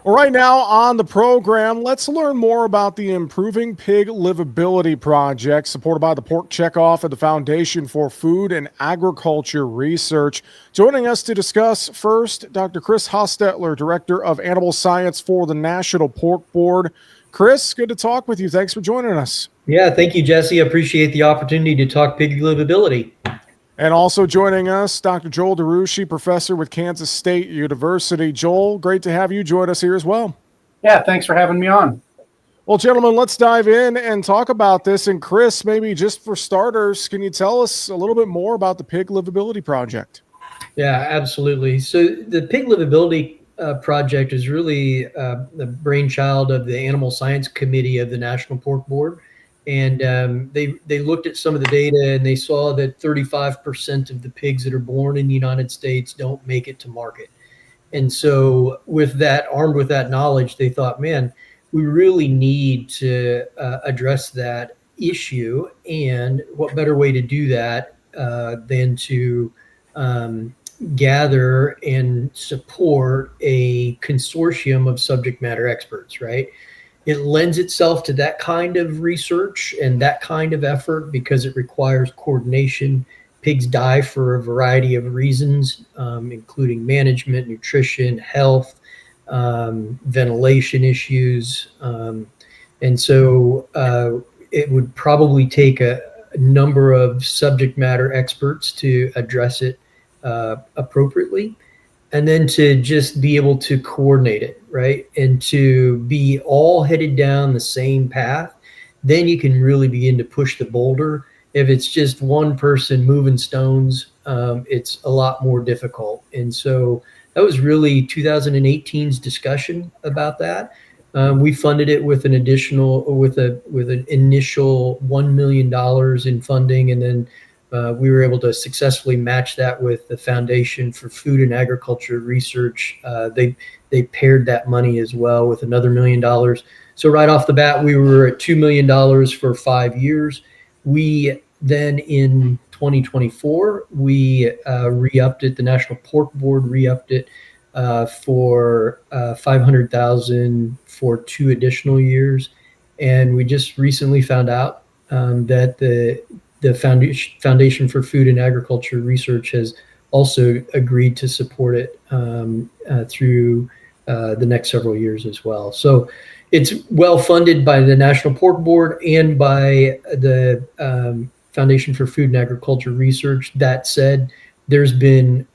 Well, right now on the program, let's learn more about the Improving Pig Livability Project, supported by the Pork Checkoff and the Foundation for Food and Agriculture Research. Joining us to discuss first, Dr. Chris Hostetler, Director of Animal Science for the National Pork Board. Chris, good to talk with you. Thanks for joining us. Yeah, thank you, Jesse. I appreciate the opportunity to talk pig livability. And also joining us, Dr. Joel DeRushi, professor with Kansas State University. Joel, great to have you join us here as well. Yeah, thanks for having me on. Well, gentlemen, let's dive in and talk about this. And Chris, maybe just for starters, can you tell us a little bit more about the Pig Livability Project? Yeah, absolutely. So the pig livability project is really the brainchild of the Animal Science Committee of the National Pork Board. And they looked at some of the data and they saw that 35% of the pigs that are born in the United States don't make it to market. And so with that, armed with that knowledge, they thought, man, we really need to address that issue. And what better way to do that than to gather and support a consortium of subject matter experts, right? It lends itself to that kind of research and that kind of effort because it requires coordination. Pigs die for a variety of reasons, including management, nutrition, health, ventilation issues. And so it would probably take a number of subject matter experts to address it appropriately. And then to just be able to coordinate it, right? And to be all headed down the same path, then you can really begin to push the boulder. If it's just one person moving stones, it's a lot more difficult. And so that was really 2018's discussion about that. We funded it with an initial $1 million in funding, and then we were able to successfully match that with the Foundation for Food and Agriculture Research. They paired that money as well with another $1 million. So right off the bat, we were at $2 million for 5 years. We then in 2024, we re-upped it. The National Pork Board re-upped it for $500,000 for 2 additional years. And we just recently found out that the Foundation for Food and Agriculture Research has also agreed to support it through the next several years as well. So it's well funded by the National Pork Board and by the Foundation for Food and Agriculture Research. That said, there's been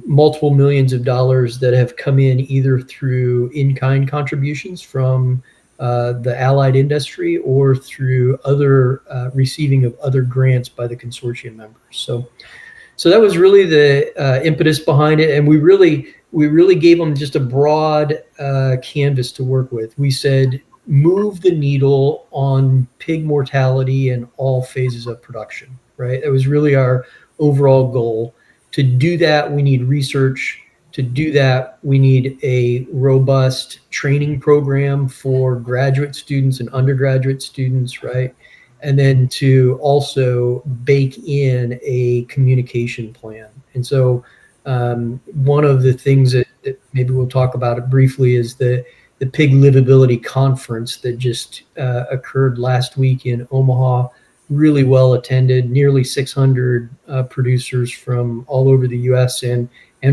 multiple millions of dollars that have come in either through in-kind contributions from the allied industry or through other receiving of other grants by the consortium members. So that was really the impetus behind it, and we really gave them just a broad canvas to work with. We said, move the needle on pig mortality in all phases of production, right? That was really our overall goal. To do that, we need research. To do that, we need a robust training program for graduate students and undergraduate students, right? And then to also bake in a communication plan. And so one of the things that maybe we'll talk about it briefly is the Pig Livability Conference that just occurred last week in Omaha. Really well attended, nearly 600 producers from all over the U.S. and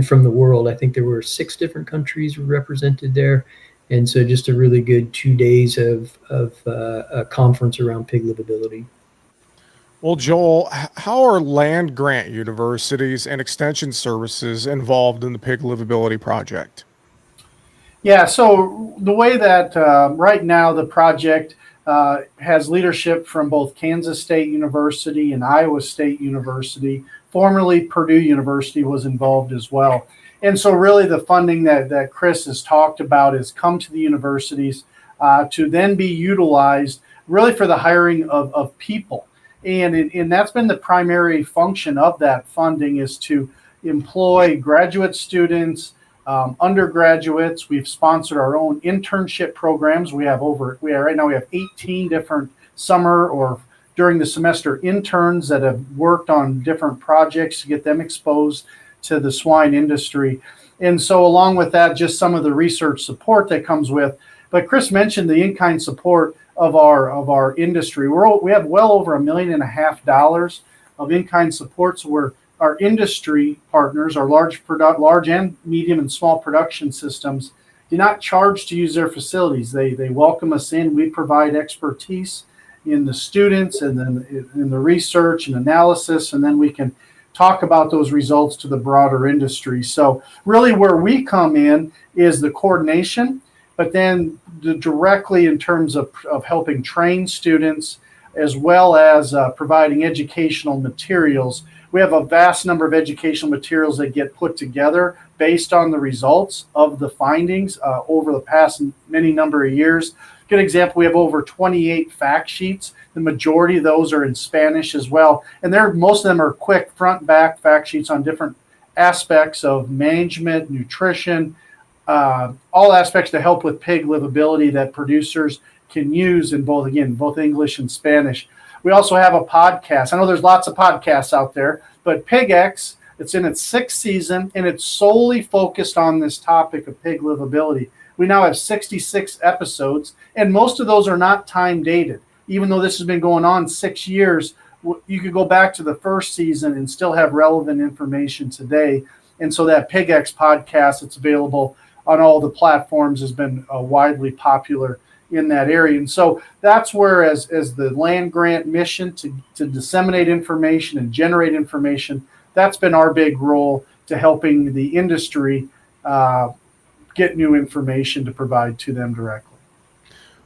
from the world. I think there were 6 different countries represented there. And so just a really good 2 days of a conference around pig livability. Well, Joel, how are land grant universities and extension services involved in the Pig Livability Project? Yeah, so the way that right now the project has leadership from both Kansas State University and Iowa State University. Formerly Purdue University was involved as well. And so really the funding that Chris has talked about has come to the universities to then be utilized really for the hiring of people. And that's been the primary function of that funding, is to employ graduate students, undergraduates. We've sponsored our own internship programs. Right now we have 18 different summer or during the semester interns that have worked on different projects to get them exposed to the swine industry. And so along with that, just some of the research support that comes with. But Chris mentioned the in-kind support of our industry. We have well over $1.5 million of in-kind support. So we're our industry partners, our large and medium and small production systems, do not charge to use their facilities. They welcome us in. We provide expertise in the students and then in the research and analysis, and then we can talk about those results to the broader industry. So really where we come in is the coordination, but then directly in terms of helping train students as well as providing educational materials. We have a vast number of educational materials that get put together based on the results of the findings over the past many number of years. Good example, we have over 28 fact sheets. The majority of those are in Spanish as well. And most of them are quick front and back fact sheets on different aspects of management, nutrition, all aspects to help with pig livability that producers can use in both English and Spanish. We also have a podcast. I know there's lots of podcasts out there, but PigX, it's in its 6th season, and it's solely focused on this topic of pig livability. We now have 66 episodes, and most of those are not time dated. Even though this has been going on 6 years, you could go back to the first season and still have relevant information today. And so that PigX podcast, it's available on all the platforms, has been widely popular in that area. And so that's where as the land grant mission to disseminate information and generate information, that's been our big role to helping the industry get new information to provide to them directly.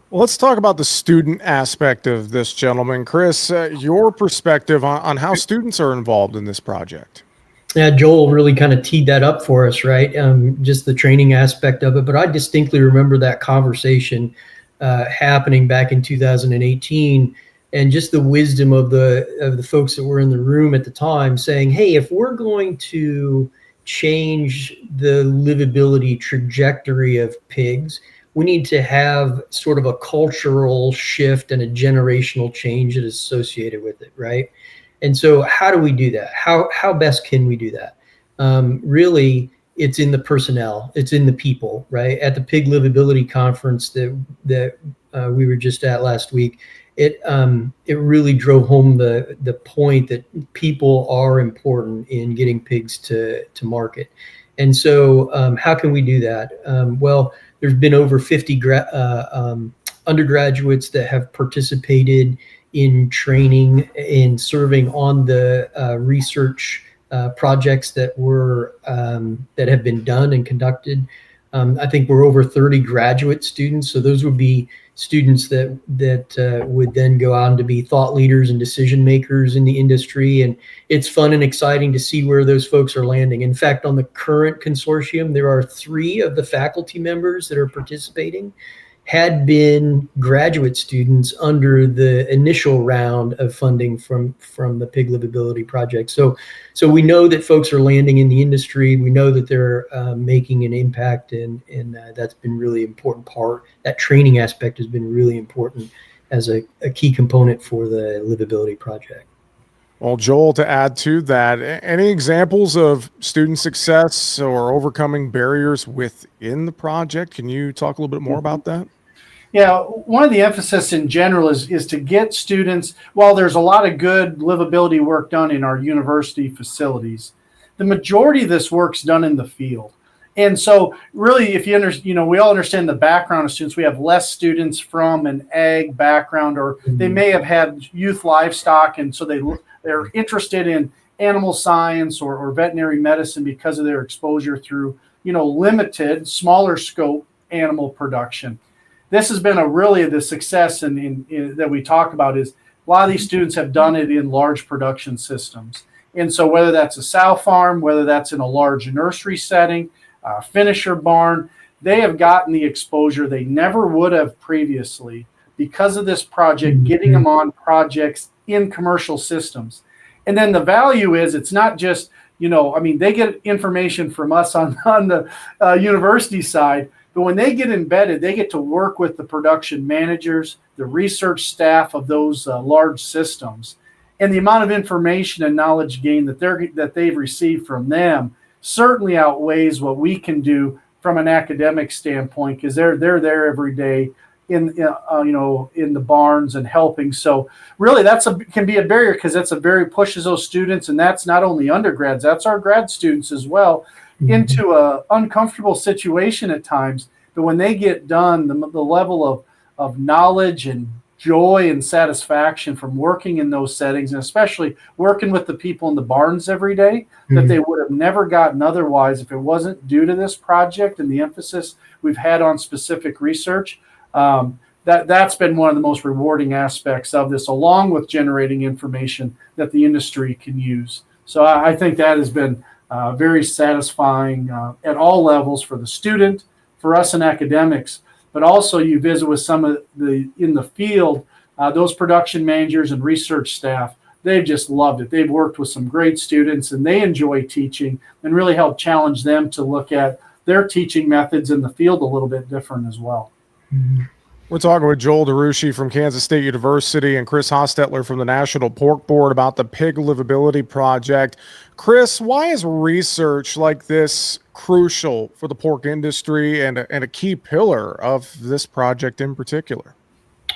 Well, let's talk about the student aspect of this, gentlemen. Chris, your perspective on how students are involved in this project. Yeah, Joel really kind of teed that up for us, right? Just the training aspect of it. But I distinctly remember that conversation happening back in 2018, and just the wisdom of the folks that were in the room at the time saying, hey, if we're going to change the livability trajectory of pigs, we need to have sort of a cultural shift and a generational change that is associated with it, right? And so how do we do that? How best can we do that? Really, it's in the personnel, it's in the people, right? At the Pig Livability Conference that we were just at last week, it really drove home the point that people are important in getting pigs to market. And so how can we do that? Well, there's been over 50 undergraduates that have participated in training and serving on the research projects that have been done and conducted. I think we're over 30 graduate students. So those would be students that would then go on to be thought leaders and decision makers in the industry. And it's fun and exciting to see where those folks are landing. In fact, on the current consortium, there are 3 of the faculty members that are participating had been graduate students under the initial round of funding from the Pig Livability Project. So we know that folks are landing in the industry. We know that they're making an impact, and that's been really important part. That training aspect has been really important as a key component for the Livability Project. Well, Joel, to add to that, any examples of student success or overcoming barriers within the project? Can you talk a little bit more about that? Yeah, one of the emphasis in general is to get students, while there's a lot of good livability work done in our university facilities, the majority of this work's done in the field. And so really, if we all understand the background of students. We have less students from an ag background, or they may have had youth livestock, and so they're interested in animal science or veterinary medicine because of their exposure through, limited, smaller scope animal production. This has been the success that we talk about is a lot of these students have done it in large production systems. And so whether that's a sow farm, whether that's in a large nursery setting, a finisher barn, they have gotten the exposure they never would have previously because of this project, getting them on projects in commercial systems. And then the value is it's not just, they get information from us on the university side. But when they get embedded, they get to work with the production managers, the research staff of those large systems, and the amount of information and knowledge gain that they've received from them certainly outweighs what we can do from an academic standpoint, because they're there every day in the barns and helping. So really can be a barrier, because pushes those students, and that's not only undergrads, that's our grad students as well, into a uncomfortable situation at times. But when they get done, the level of knowledge and joy and satisfaction from working in those settings, and especially working with the people in the barns every day, that they would have never gotten otherwise if it wasn't due to this project and the emphasis we've had on specific research. That's been one of the most rewarding aspects of this, along with generating information that the industry can use. So I think that has been very satisfying at all levels for the student, for us in academics, but also you visit with some of in the field, those production managers and research staff. They've just loved it. They've worked with some great students, and they enjoy teaching, and really help challenge them to look at their teaching methods in the field a little bit different as well. We're talking with Joel DeRushi from Kansas State University and Chris Hostetler from the National Pork Board about the Pig Livability Project. Chris, why is research like this crucial for the pork industry and a key pillar of this project in particular?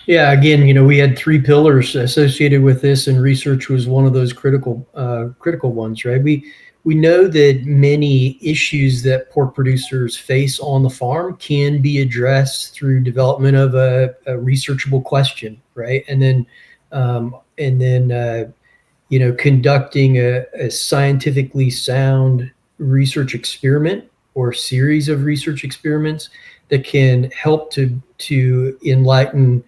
Yeah, again, we had 3 pillars associated with this, and research was one of those critical ones, right? We know that many issues that pork producers face on the farm can be addressed through development of a researchable question, right? And then conducting a scientifically sound research experiment or series of research experiments that can help to enlighten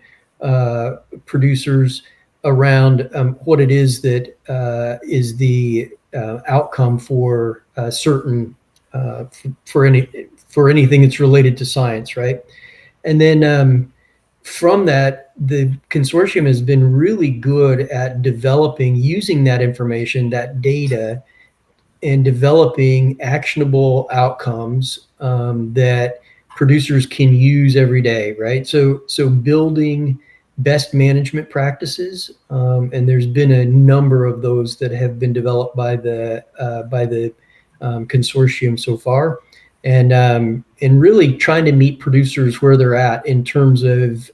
producers around what it is that is the outcome for certain for anything that's related to science, right? And then from that, the consortium has been really good at using that information, that data, and developing actionable outcomes that producers can use every day, right? So building best management practices, and there's been a number of those that have been developed by the consortium so far, and really trying to meet producers where they're at in terms of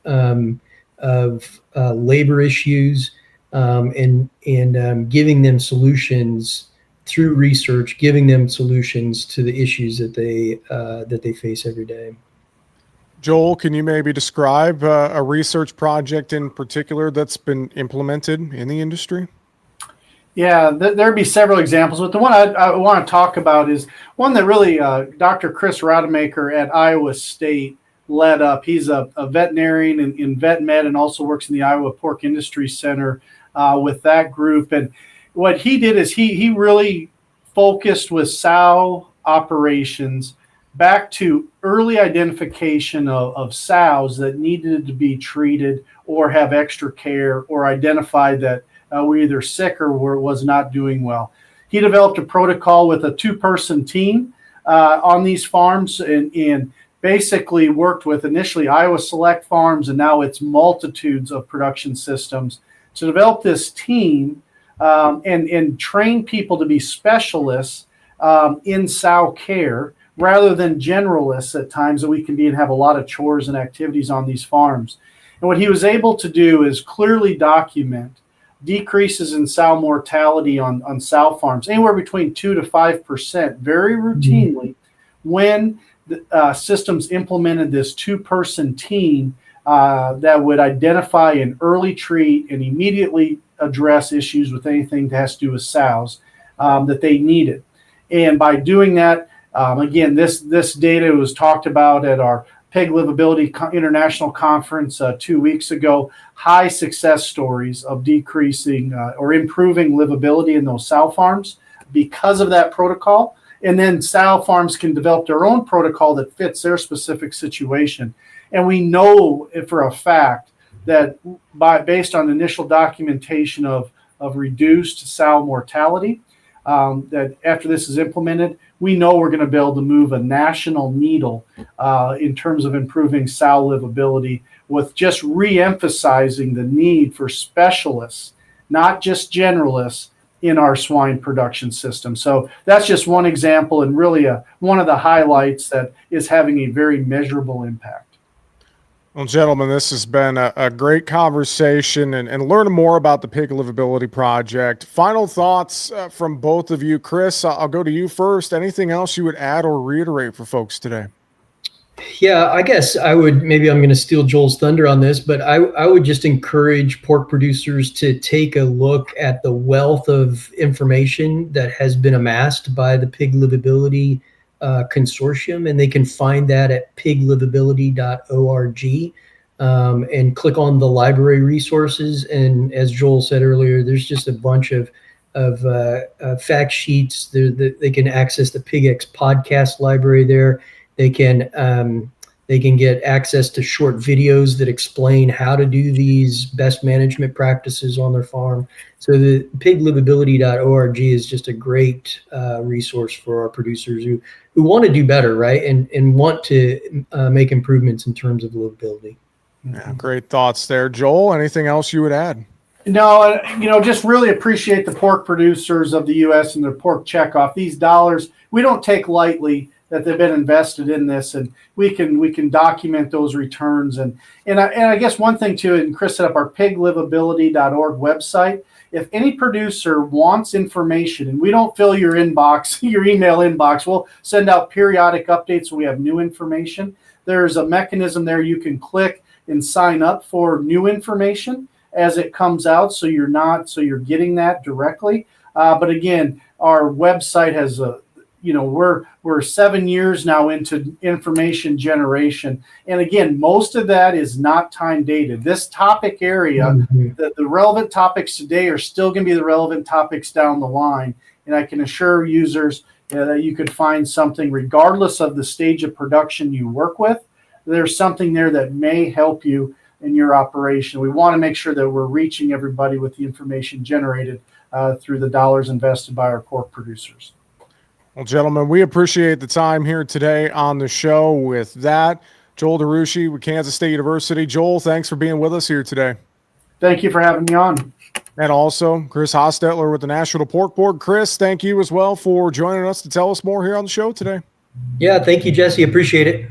labor issues, and giving them solutions through research, giving them solutions to the issues that they face every day. Joel, can you maybe describe a research project in particular that's been implemented in the industry? Yeah, there'd be several examples, but the one I want to talk about is one that really Dr. Chris Rademacher at Iowa State led up. He's a veterinarian in vet med, and also works in the Iowa Pork Industry Center with that group. And what he did is he really focused with sow operations back to early identification of sows that needed to be treated or have extra care, or identified that were either sick or was not doing well. He developed a protocol with a 2-person team on these farms, and basically worked with initially Iowa Select Farms, and now it's multitudes of production systems, to develop this team and train people to be specialists in sow care, rather than generalists at times that we can be and have a lot of chores and activities on these farms. And what he was able to do is clearly document decreases in sow mortality on sow farms, anywhere between 2 to 5%, very routinely, when the systems implemented this 2-person team that would identify and early treat and immediately address issues with anything that has to do with sows that they needed. And by doing that, again, this data was talked about at our Pig Livability International Conference 2 weeks ago. High success stories of decreasing or improving livability in those sow farms because of that protocol. And then sow farms can develop their own protocol that fits their specific situation. And we know for a fact that based on initial documentation of reduced sow mortality, that after this is implemented, we know we're going to be able to move a national needle in terms of improving sow livability, with just re-emphasizing the need for specialists, not just generalists, in our swine production system. So that's just one example, and really one of the highlights that is having a very measurable impact. Well, gentlemen, this has been a great conversation and learning more about the Pig Livability Project. Final thoughts from both of you. Chris, I'll go to you first. Anything else you would add or reiterate for folks today? Yeah, I guess maybe I'm going to steal Joel's thunder on this, but I would just encourage pork producers to take a look at the wealth of information that has been amassed by the Pig Livability Consortium, and they can find that at piglivability.org, and click on the library resources. And as Joel said earlier, there's just a bunch of fact sheets. They can access the PigX podcast library there. They can get access to short videos that explain how to do these best management practices on their farm. So the piglivability.org is just a great resource for our producers who want to do better, right? And want to make improvements in terms of livability. Yeah, great thoughts there. Joel, anything else you would add? No, just really appreciate the pork producers of the U.S. and their pork checkoff. These dollars, we don't take lightly that they've been invested in this, and we can document those returns. And I guess one thing too, and Chris set up our piglivability.org website. If any producer wants information, and we don't fill your inbox, your email inbox, we'll send out periodic updates when we have new information. There's a mechanism there you can click and sign up for new information as it comes out, so you're getting that directly. But again, our website has we're 7 years now into information generation, and again, most of that is not time dated. This topic area, the relevant topics today are still going to be the relevant topics down the line, and I can assure users that you could find something regardless of the stage of production you work with. There's something there that may help you in your operation. We want to make sure that we're reaching everybody with the information generated through the dollars invested by our pork producers. Well, gentlemen, we appreciate the time here today on the show. With that, Joel DeRushi with Kansas State University. Joel, thanks for being with us here today. Thank you for having me on. And also, Chris Hostetler with the National Pork Board. Chris, thank you as well for joining us to tell us more here on the show today. Yeah, thank you, Jesse. Appreciate it.